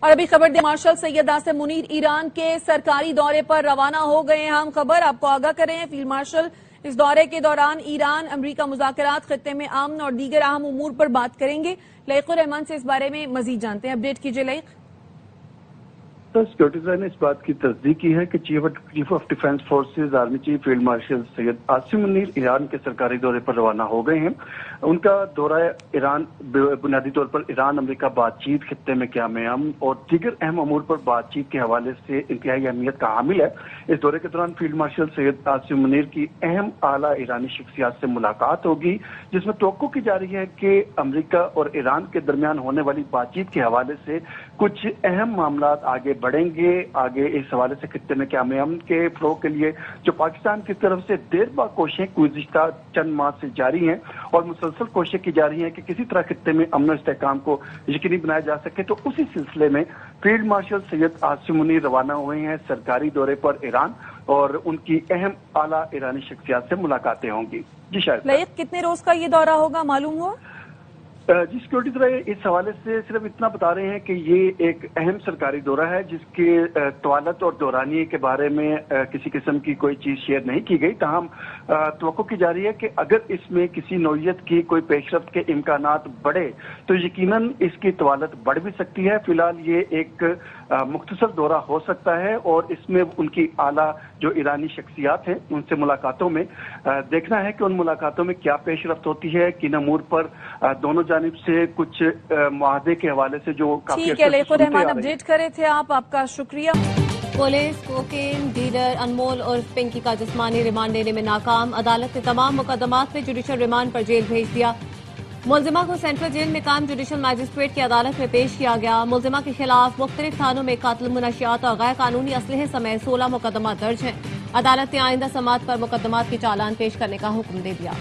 اور ابھی خبر دیں مارشل سید آصم منیر ایران کے سرکاری دورے پر روانہ ہو گئے ہیں. ہم خبر آپ کو آگاہ کر رہے ہیں. فیلڈ مارشل اس دورے کے دوران ایران امریکہ مذاکرات، خطے میں امن اور دیگر اہم امور پر بات کریں گے. لائق الرحمان سے اس بارے میں مزید جانتے ہیں. اپڈیٹ کیجئے لائق. سیکورٹی وزارت نے اس بات کی تصدیق کی ہے کہ chief of defence forces army chief field marshal Syed Asim Munir Iran کے سرکاری دورے پر روانہ ہو گئے ہیں. ان کا دورہ ایران بنیادی طور پر ایران امریکہ بات چیت، خطے میں قیام امن اور دیگر اہم امور پر بات چیت کے حوالے سے انتہائی اہمیت کا حامل ہے. اس دورے کے دوران فیلڈ مارشل سید آصم منیر کی اہم اعلیٰ ایرانی شخصیات سے ملاقات ہوگی، جس میں توقع کی جا رہی ہے کہ امریکہ اور ایران کے درمیان ہونے والی بات چیت کے حوالے سے کچھ اہم معاملات آگے بڑھیں گے. آگے اس حوالے سے خطے میں قیام امن کے فروغ کے لیے جو پاکستان کی طرف سے دیر با کوششیں گزشتہ چند ماہ سے جاری ہیں اور مسلسل کوششیں کی جا رہی ہیں کہ کسی طرح خطے میں امن و استحکام کو یقینی بنایا جا سکے، تو اسی سلسلے میں فیلڈ مارشل سید آصم منیر روانہ ہوئے ہیں سرکاری دورے پر ایران، اور ان کی اہم اعلیٰ ایرانی شخصیات سے ملاقاتیں ہوں گی. جی شاید لائق کتنے روز کا یہ دورہ ہوگا معلوم ہوا؟ جی سیکورٹی ذرائع اس حوالے سے صرف اتنا بتا رہے ہیں کہ یہ ایک اہم سرکاری دورہ ہے جس کے طوالت اور دورانیے کے بارے میں کسی قسم کی کوئی چیز شیئر نہیں کی گئی. تاہم توقع کی جا رہی ہے کہ اگر اس میں کسی نوعیت کی کوئی پیش رفت کے امکانات بڑھے تو یقیناً اس کی طوالت بڑھ بھی سکتی ہے. فی الحال یہ ایک مختصر دورہ ہو سکتا ہے اور اس میں ان کی اعلیٰ جو ایرانی شخصیات ہیں ان سے ملاقاتوں میں دیکھنا ہے کہ ان ملاقاتوں میں کیا پیش رفت ہوتی ہے، کن امور پر دونوں جانب سے کچھ معاہدے کے حوالے سے جو کافی ٹھیک ہے. لائق الرحمان اپڈیٹ کر رہے تھے آپ کا شکریہ. پولیس کوکین ڈیلر انمول اور پنکی کا جسمانی ریمانڈ لینے میں ناکام. عدالت نے تمام مقدمات میں جوڈیشل ریمانڈ پر جیل بھیج دیا. ملزمہ کو سینٹرل جیل میں قائم جوڈیشل مجسٹریٹ کی عدالت میں پیش کیا گیا. ملزمہ کے خلاف مختلف تھانوں میں قتل، منشیات اور غیر قانونی اسلحے سمیت 16 مقدمات درج ہیں. عدالت نے آئندہ سماعت پر مقدمات کی چالان پیش کرنے کا حکم دے دیا.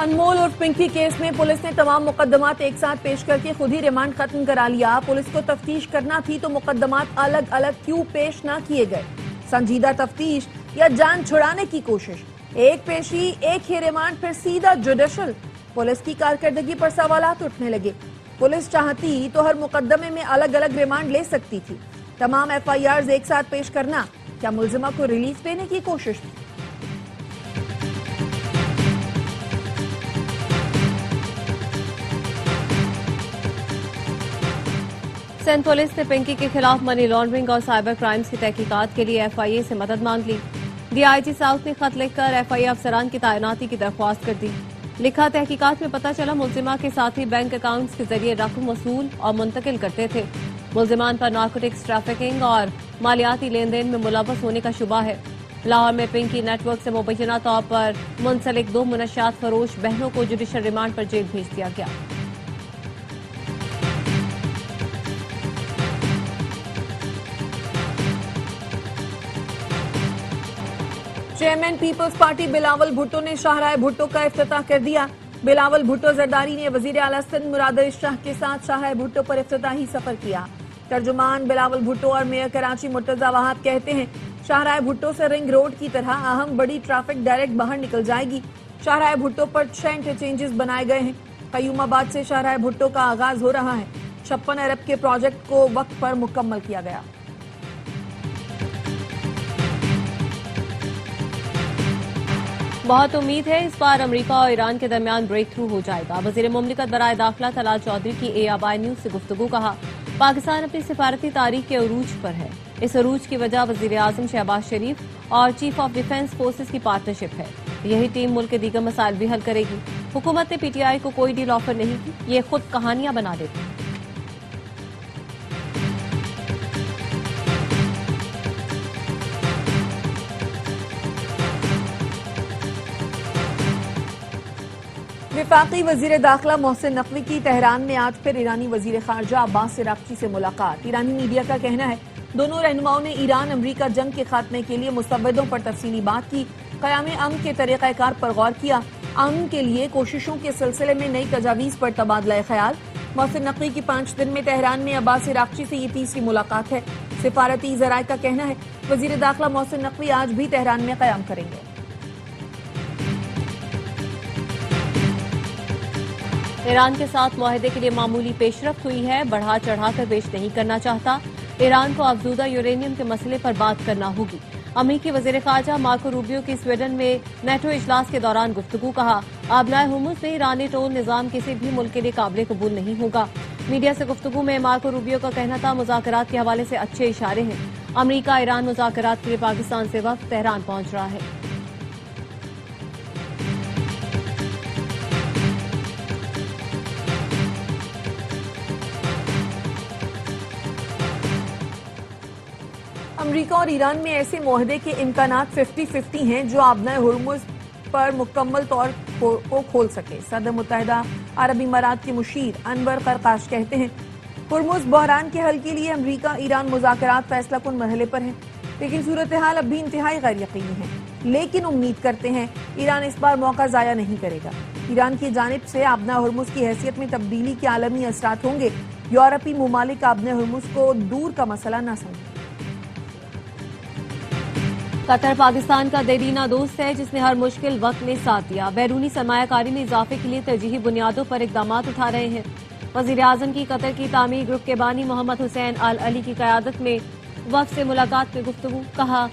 انمول اور پنکی کیس میں پولیس نے تمام مقدمات ایک ساتھ پیش کر کے خود ہی ریمانڈ ختم کرا لیا. پولیس کو تفتیش کرنا تھی تو مقدمات الگ الگ کیوں پیش نہ کیے گئے؟ سنجیدہ تفتیش یا جان چھڑانے کی کوشش؟ ایک پیشی، ایک ہی ریمانڈ، پھر سیدھا جوڈیشل. پولیس کی کارکردگی پر سوالات اٹھنے لگے. پولیس چاہتی تو ہر مقدمے میں الگ الگ ریمانڈ لے سکتی تھی. تمام ایف آئی آرز ایک ساتھ پیش کرنا کیا ملزمہ کو ریلیف دینے کی کوشش تھی؟ سندھ پولیس نے پنکی کے خلاف منی لانڈرنگ اور سائبر کرائمز کی تحقیقات کے لیے ایف آئی اے سے مدد مانگ لی. ڈی آئی جی ساؤتھ نے خط لکھ کر ایف آئی اے افسران کی تعیناتی کی درخواست کر دی. لکھا، تحقیقات میں پتہ چلا ملزمہ کے ساتھی بینک اکاؤنٹس کے ذریعے رقم وصول اور منتقل کرتے تھے. ملزمان پر نارکوٹکس ٹریفکنگ اور مالیاتی لین دین میں ملوث ہونے کا شبہ ہے. لاہور میں پنکی نیٹ ورک سے مبینہ طور پر منسلک 2 منشیات فروش بہنوں کو جوڈیشل ریمانڈ پر جیل بھیج دیا گیا. Chairman Peoples Party Bilawal Bhutto نے شاہراہ بھٹو کا افتتاح کر دیا. بلاول بھٹو زرداری نے وزیر اعلیٰ سندھ مراد علی شاہ کے ساتھ شاہراہ بھٹو پر افتتاحی سفر کیا. ترجمان بلاول بھٹو اور میئر کراچی مرتضی وہاب کہتے ہیں شاہراہ بھٹو سے رنگ روڈ کی طرح اہم بڑی ٹریفک ڈائریکٹ باہر نکل جائے گی. شاہراہ بھٹو پر 6 انٹرچینجز بنائے گئے ہیں. قیوم آباد سے شاہراہ بھٹو کا آغاز ہو رہا ہے. 56 ارب کے پروجیکٹ کو وقت پر مکمل کیا گیا. بہت امید ہے اس بار امریکہ اور ایران کے درمیان بریک تھرو ہو جائے گا. وزیر مملکت برائے داخلہ طلال چودھری کی اے آبائی نیوز سے گفتگو. کہا، پاکستان اپنی سفارتی تاریخ کے عروج پر ہے. اس عروج کی وجہ وزیر اعظم شہباز شریف اور چیف آف ڈیفنس فورسز کی پارٹنرشپ ہے. یہی ٹیم ملک کے دیگر مسائل بھی حل کرے گی. حکومت نے پی ٹی آئی کو کوئی ڈیل آفر نہیں کی. یہ خود کہانیاں بنا دیتی. وفاقی وزیر داخلہ محسن نقوی کی تہران میں آج پھر ایرانی وزیر خارجہ عباس عراقچی سے ملاقات. ایرانی میڈیا کا کہنا ہے دونوں رہنماؤں نے ایران امریکہ جنگ کے خاتمے کے لیے مسودوں پر تفصیلی بات کی. قیام امن کے طریقہ کار پر غور کیا. امن کے لیے کوششوں کے سلسلے میں نئی تجاویز پر تبادلہ خیال. محسن نقوی کی 5 دن میں تہران میں عباس عراقچی سے یہ تیسری ملاقات ہے. سفارتی ذرائع کا کہنا ہے وزیر داخلہ محسن نقوی آج بھی تہران میں قیام کریں گے. ایران کے ساتھ معاہدے کے لیے معمولی پیش رفت ہوئی ہے. بڑھا چڑھا کر پیش نہیں کرنا چاہتا. ایران کو افزودہ یورینیم کے مسئلے پر بات کرنا ہوگی. امریکی وزیر خارجہ مارکو روبیو کی سویڈن میں نیٹو اجلاس کے دوران گفتگو. کہا آبلائے ہرمز میں ایرانی ٹول نظام کسی بھی ملک کے لیے قابل قبول نہیں ہوگا. میڈیا سے گفتگو میں مارکو روبیو کا کہنا تھا مذاکرات کے حوالے سے اچھے اشارے ہیں. امریکہ ایران مذاکرات کے لیے پاکستان سے وفد تہران پہنچ رہا ہے. امریکہ اور ایران میں ایسے معاہدے کے امکانات 50-50 ہیں جو آبنائے ہرمز پر مکمل طور کو کھول سکے. صدر متحدہ عرب امارات کے مشیر انور قرقاش کہتے ہیں ہرمز بحران کے حل کے لیے امریکہ ایران مذاکرات فیصلہ کن مرحلے پر ہیں، لیکن صورتحال اب بھی انتہائی غیر یقینی ہے. لیکن امید کرتے ہیں ایران اس بار موقع ضائع نہیں کرے گا. ایران کی جانب سے آبنائے ہرمز کی حیثیت میں تبدیلی کے عالمی اثرات ہوں گے. یورپی ممالک آبنائے ہرمز کو دور کا مسئلہ نہ سمجھیں. قطر پاکستان کا دیرینہ دوست ہے جس نے ہر مشکل وقت میں ساتھ دیا. بیرونی سرمایہ کاری میں اضافے کے لیے ترجیحی بنیادوں پر اقدامات اٹھا رہے ہیں. وزیر اعظم کی قطر کی تعمیر گروپ کے بانی محمد حسین آل علی کی قیادت میں وفد سے ملاقات میں گفتگو. کہا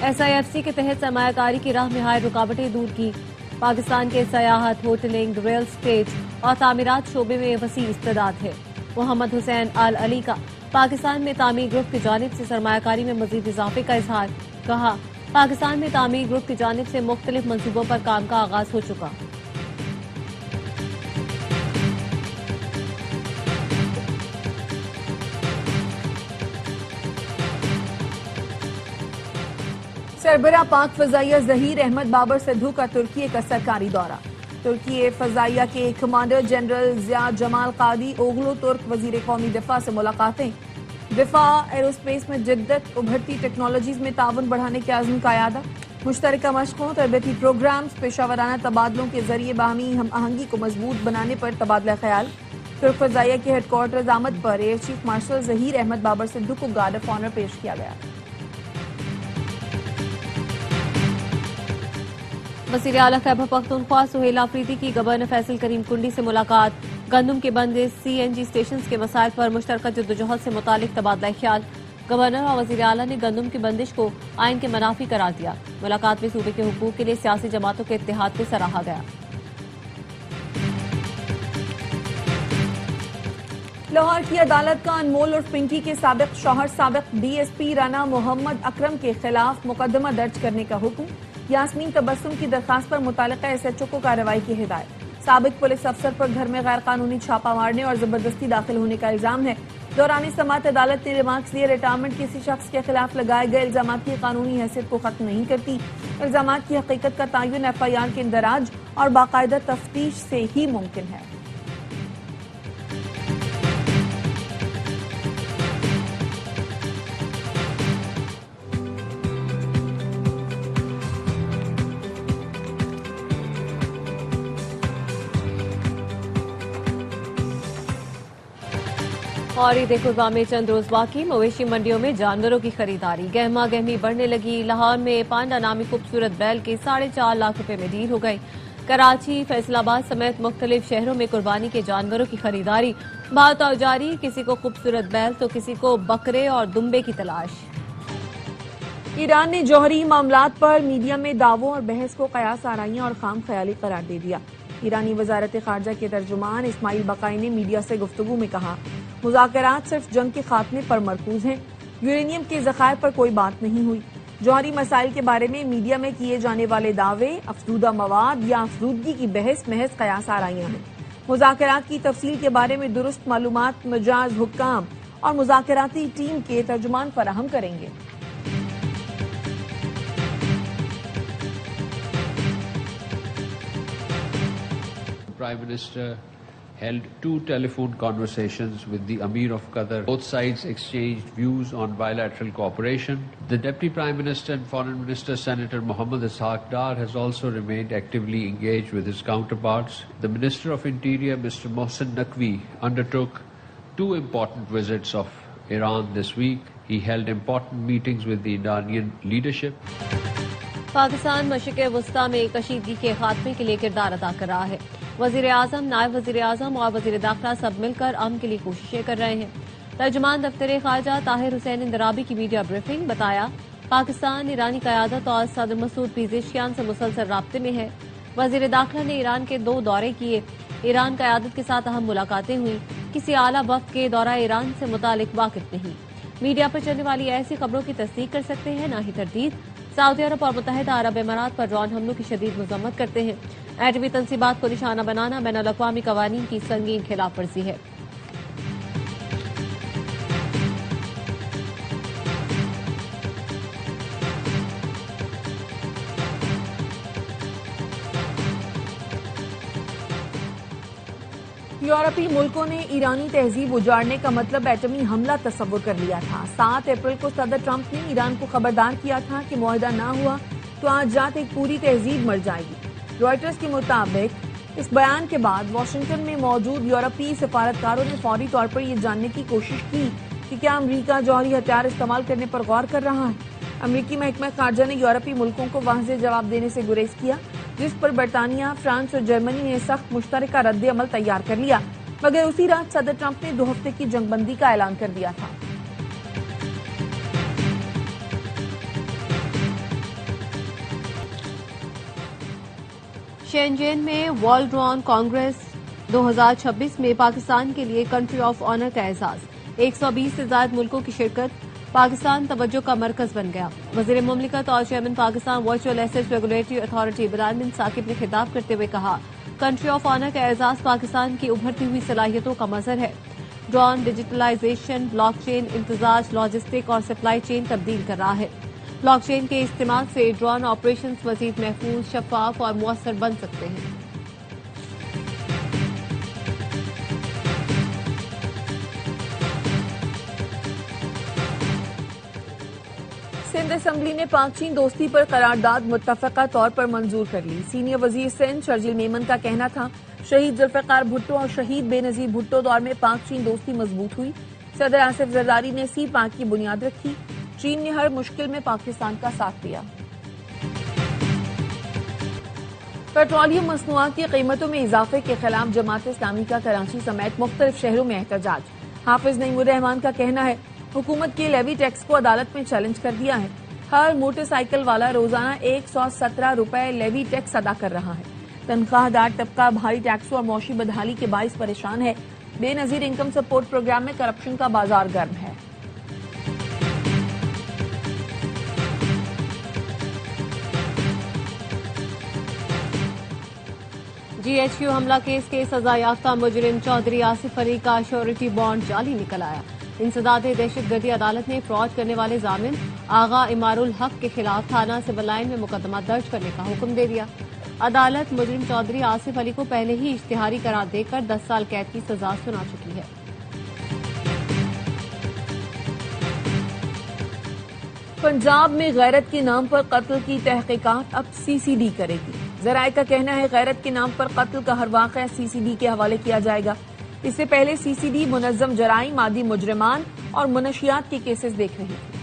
SIFC کے تحت سرمایہ کاری کی راہ میں حائل رکاوٹیں دور کی. پاکستان کے سیاحت، ہوٹلنگ، ریل اسٹیٹ اور تعمیرات شعبے میں وسیع استعداد ہے. محمد حسین آل علی کا پاکستان میں تعمیر گروپ کی جانب سے سرمایہ کاری میں مزید اضافے کا اظہار. کہا پاکستان میں تعمیر گروپ کی جانب سے مختلف منصوبوں پر کام کا آغاز ہو چکا. سربراہ پاک فضائیہ ظہیر احمد بابر سدھو کا ترکی کا سرکاری دورہ. ترکی فضائیہ کے کمانڈر جنرل ضیاء جمال قادی اوغلو ترک وزیر قومی دفاع سے ملاقاتیں. دفاع ایروسپیس میں جدت، ابھرتی ٹیکنالوجیز میں تعاون بڑھانے کے عزم کا اعادہ. مشترکہ مشقوں، تربیتی پروگرامز، پیشہ ورانہ تبادلوں کے ذریعے باہمی ہم آہنگی کو مضبوط بنانے پر تبادلہ خیال. ترک فضائیہ کے ہیڈ کوارٹرز آمد پر air chief marshal Zaheer Ahmed Babar Sidhu کو گارڈ آف آنر پیش کیا گیا. وزیر اعلیٰ خیبر پختونخوا سہیل آفریدی کی گورنر فیصل کریم کنڈی سے ملاقات. گندم کی بندش، CNG اسٹیشنز کے مسائل پر مشترکہ جدوجہد سے متعلق تبادلہ خیال. گورنر اور وزیر اعلیٰ نے گندم کی بندش کو آئین کے منافی قرار دیا. ملاقات میں صوبے کے حقوق کے لیے سیاسی جماعتوں کے اتحاد کو سراہا گیا. لاہور کی عدالت کا انمول اور پنکی کے سابق شوہر سابق DSP رانا محمد اکرم کے خلاف مقدمہ درج کرنے کا حکم. یاسمین تبسم کی درخواست پر متعلقہ SHO کو کارروائی کی ہدایت. سابق پولیس افسر پر گھر میں غیر قانونی چھاپہ مارنے اور زبردستی داخل ہونے کا الزام ہے. دوران سماعت عدالت نے ریمارکس دیے ریٹائرمنٹ کسی شخص کے خلاف لگائے گئے الزامات کی قانونی حیثیت کو ختم نہیں کرتی. الزامات کی حقیقت کا تعین FIR کے اندراج اور باقاعدہ تفتیش سے ہی ممکن ہے. اور عید قربان میں چند روز باقی. مویشی منڈیوں میں جانوروں کی خریداری گہما گہمی بڑھنے لگی. لاہور میں پانڈا نامی خوبصورت بیل کے 4.5 لاکھ روپے میں ڈیل ہو گئی. کراچی، فیصل آباد سمیت مختلف شہروں میں قربانی کے جانوروں کی خریداری بہت جاری. کسی کو خوبصورت بیل تو کسی کو بکرے اور دمبے کی تلاش. ایران نے جوہری معاملات پر میڈیا میں دعووں اور بحث کو قیاس آرائیاں اور خام خیالی قرار دے دیا. ایرانی وزارت خارجہ کے ترجمان اسماعیل بقائی نے میڈیا سے گفتگو میں کہا مذاکرات صرف جنگ کے خاتمے پر مرکوز ہیں. یورینیم کے ذخائر پر کوئی بات نہیں ہوئی. جوہری مسائل کے بارے میں میڈیا میں کیے جانے والے دعوے، افزودہ مواد یا افزودگی کی بحث محض قیاس آرائیاں ہیں. مذاکرات کی تفصیل کے بارے میں درست معلومات مجاز حکام اور مذاکراتی ٹیم کے ترجمان فراہم کریں گے. Prime Minister held 2 telephone conversations with the Amir of Qatar. Both sides exchanged views on bilateral cooperation. The Deputy Prime Minister and Foreign Minister Senator Mohammad Ishaq Dar has also remained actively engaged with his counterparts. The Minister of Interior, Mr. Mohsen Naqvi, undertook 2 important visits of Iran this week. He held important meetings with the Iranian leadership. Pakistan مشرق وسطی میں کشیدگی کے خاتمے کے لیے کردار ادا کر رہا ہے. وزیر اعظم، نائب وزیر اعظم اور وزیر داخلہ سب مل کر امن کے لیے کوششیں کر رہے ہیں. ترجمان دفتر خارجہ طاہر حسین اندرابی کی میڈیا بریفنگ. بتایا پاکستان ایرانی قیادت اور صدر مسعود پیزشکیان سے مسلسل رابطے میں ہے. وزیر داخلہ نے ایران کے 2 دورے کیے. ایران قیادت کے ساتھ اہم ملاقاتیں ہوئیں. کسی اعلیٰ وفد کے دورہ ایران سے متعلق واقف نہیں. میڈیا پر چلنے والی ایسی خبروں کی تصدیق کر سکتے ہیں نہ ہی تردید. سعودی عرب اور متحدہ عرب امارات پر ڈرون حملوں کی شدید مذمت کرتے ہیں. ایٹمی تنصیبات کو نشانہ بنانا بین الاقوامی قوانین کی سنگین خلاف ورزی ہے. یورپی ملکوں نے ایرانی تہذیب اجاڑنے کا مطلب ایٹمی حملہ تصور کر لیا تھا. 7 اپریل کو صدر ٹرمپ نے ایران کو خبردار کیا تھا کہ معاہدہ نہ ہوا تو آج رات ایک پوری تہذیب مر جائے گی. رائٹرز کے مطابق اس بیان کے بعد واشنگٹن میں موجود یورپی سفارتکاروں نے فوری طور پر یہ جاننے کی کوشش کی کہ کیا امریکہ جوہری ہتھیار استعمال کرنے پر غور کر رہا ہے. امریکی محکمہ خارجہ نے یورپی ملکوں کو واضح جواب دینے سے گریز کیا، جس پر برطانیہ، فرانس اور جرمنی نے سخت مشترکہ رد عمل تیار کر لیا، مگر اسی رات صدر ٹرمپ نے 2 ہفتے کی جنگ بندی کا اعلان کر دیا تھا. شینجین میں ورلڈ ڈرون کانگریس 2026 میں پاکستان کے لیے کنٹری آف آنر کا اعزاز. 120 سے زائد ملکوں کی شرکت. پاکستان توجہ کا مرکز بن گیا. وزیر مملکت اور chairman Pakistan virtual asset regulatory authority Bilal bin Saqib نے خطاب کرتے ہوئے کہا، کنٹری آف آنر کا اعزاز پاکستان کی ابھرتی ہوئی صلاحیتوں کا مظہر ہے. ڈرون ڈیجیٹلائزیشن، بلاک چین امتزاج، لاجسٹک اور سپلائی چین تبدیل کر رہا ہے. بلاک چین کے استعمال سے ڈرون آپریشنز مزید محفوظ، شفاف اور مؤثر بن سکتے ہیں. سندھ اسمبلی نے پاک چین دوستی پر قرارداد متفقہ طور پر منظور کر لی. سینئر وزیر سندھ شرجیل میمن کا کہنا تھا، شہید ذوالفقار بھٹو اور شہید بے نظیر بھٹو دور میں پاک چین دوستی مضبوط ہوئی. صدر آصف زرداری نے سی پاک کی بنیاد رکھی. چین نے ہر مشکل میں پاکستان کا ساتھ دیا. پیٹرولیم مصنوعات کی قیمتوں میں اضافے کے خلاف جماعت اسلامی کا کراچی سمیت مختلف شہروں میں احتجاج. حافظ نعیم الرحمان کا کہنا ہے، حکومت کے لیوی ٹیکس کو عدالت میں چیلنج کر دیا ہے. ہر موٹر سائیکل والا روزانہ 117 روپے لیوی ٹیکس ادا کر رہا ہے. تنخواہ دار طبقہ بھاری ٹیکسوں اور معاشی بدحالی کے باعث پریشان ہے. بے نظیر انکم سپورٹ پروگرام میں کرپشن کا بازار گرم ہے. جی ایچ کیو حملہ کیس کے سزا یافتہ مجرم چودھری آصف علی کا شیورٹی بانڈ جعلی نکل آیا. انسداد دہشت گردی عدالت نے فراڈ کرنے والے ضامن آغا امار الحق کے خلاف تھانہ سول لائن میں مقدمہ درج کرنے کا حکم دے دیا. عدالت مجرم چودھری آصف علی کو پہلے ہی اشتہاری قرار دے کر 10 سال قید کی سزا سنا چکی ہے. پنجاب میں غیرت کے نام پر قتل کی تحقیقات اب سی سی ڈی کرے گی. ذرائع کا کہنا ہے غیرت کے نام پر قتل کا ہر واقعہ سی سی ڈی کے حوالے کیا جائے گا. اس سے پہلے سی سی ڈی منظم جرائم، مادی مجرمان اور منشیات کے کیسز دیکھ رہی تھی.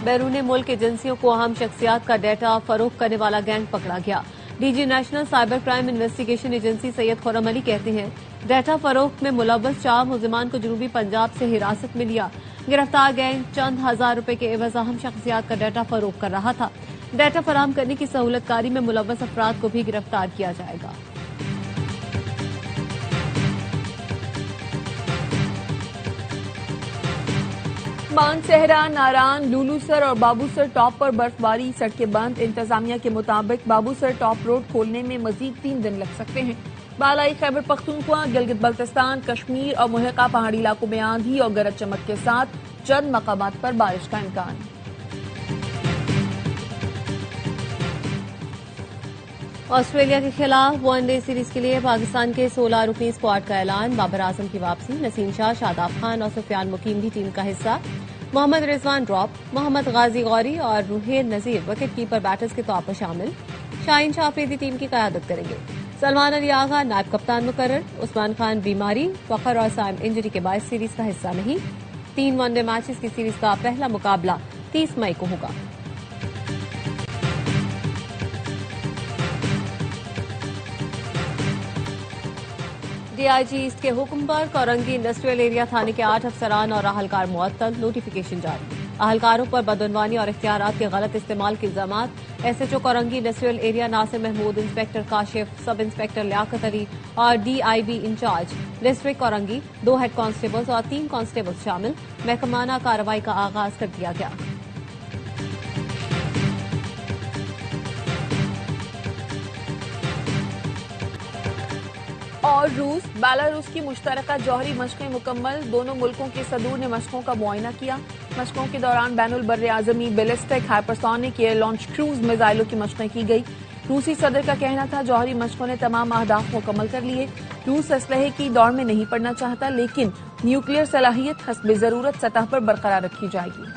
بیرون ملک ایجنسیوں کو اہم شخصیات کا ڈیٹا فروخت کرنے والا گینگ پکڑا گیا. D G national cyber crime investigation agency Syed Khurram Ali کہتے ہیں، ڈیٹا فروخت میں ملوث 4 ملزمان کو جنوبی پنجاب سے حراست میں لیا. گرفتار گینگ چند ہزار روپے کے عوض اہم شخصیات کا ڈیٹا فروخت کر رہا تھا. ڈیٹا فراہم کرنے کی سہولت کاری میں ملوث افراد کو بھی گرفتار کیا جائے گا. مانسہرہ، ناران، لولو سر اور بابو سر ٹاپ پر برف باری، سڑکیں بند. انتظامیہ کے مطابق بابو سر ٹاپ روڈ کھولنے میں مزید 3 دن لگ سکتے ہیں. بالائی خیبر پختونخوا، گلگت بلتستان، کشمیر اور ملحقہ پہاڑی علاقوں میں آندھی اور گرج چمک کے ساتھ چند مقامات پر بارش کا امکان. آسٹریلیا کے خلاف ون ڈے سیریز کے لیے پاکستان کے 16 رکنی اسکواڈ کا اعلان. بابر اعظم کی واپسی, نسیم شاہ, شاداب خان اور سفیان مقیم بھی ٹیم کا حصہ. محمد رضوان ڈراپ, محمد غازی غوری اور Raheel Nazir wicket keeper batters کے طور پر شامل. شاہین شاہ آفریدی ٹیم کی قیادت کریں گے. سلمان علی آغا نائب کپتان مقرر. عثمان خان بیماری, فخر اور سائم انجری کے باعث سیریز کا حصہ نہیں. 3 ون ڈے میچز کی سیریز کا پہلا مقابلہ 30 مئی کو ہوگا. ڈی آئی جی ایسٹ کے حکم پر کورنگی انڈسٹریل ایریا تھانے کے 8 افسران اور اہلکار معطل. نوٹیفیکیشن جاری. اہلکاروں پر بدعنوانی اور اختیارات کے غلط استعمال کے الزامات. S H O Korangi industrial area Nasir Mahmood, inspector Kashif, sub inspector Liaquat Ali اور D I B incharge district Korangi, 2 head constables اور 3 کانسٹیبلز شامل. محکمانہ کارروائی کا آغاز کر دیا گیا. اور روس بیلاروس کی مشترکہ جوہری مشقیں مکمل. دونوں ملکوں کے صدور نے مشقوں کا معائنہ کیا. مشقوں کے دوران بین البراعظمی بیلسٹک ہائپرسونک ایئر لانچ کروز میزائلوں کی مشقیں کی گئی. روسی صدر کا کہنا تھا جوہری مشقوں نے تمام اہداف مکمل کر لیے. روس اسلحے کی دوڑ میں نہیں پڑنا چاہتا, لیکن نیوکلیئر صلاحیت حسب ضرورت سطح پر برقرار رکھی جائے گی.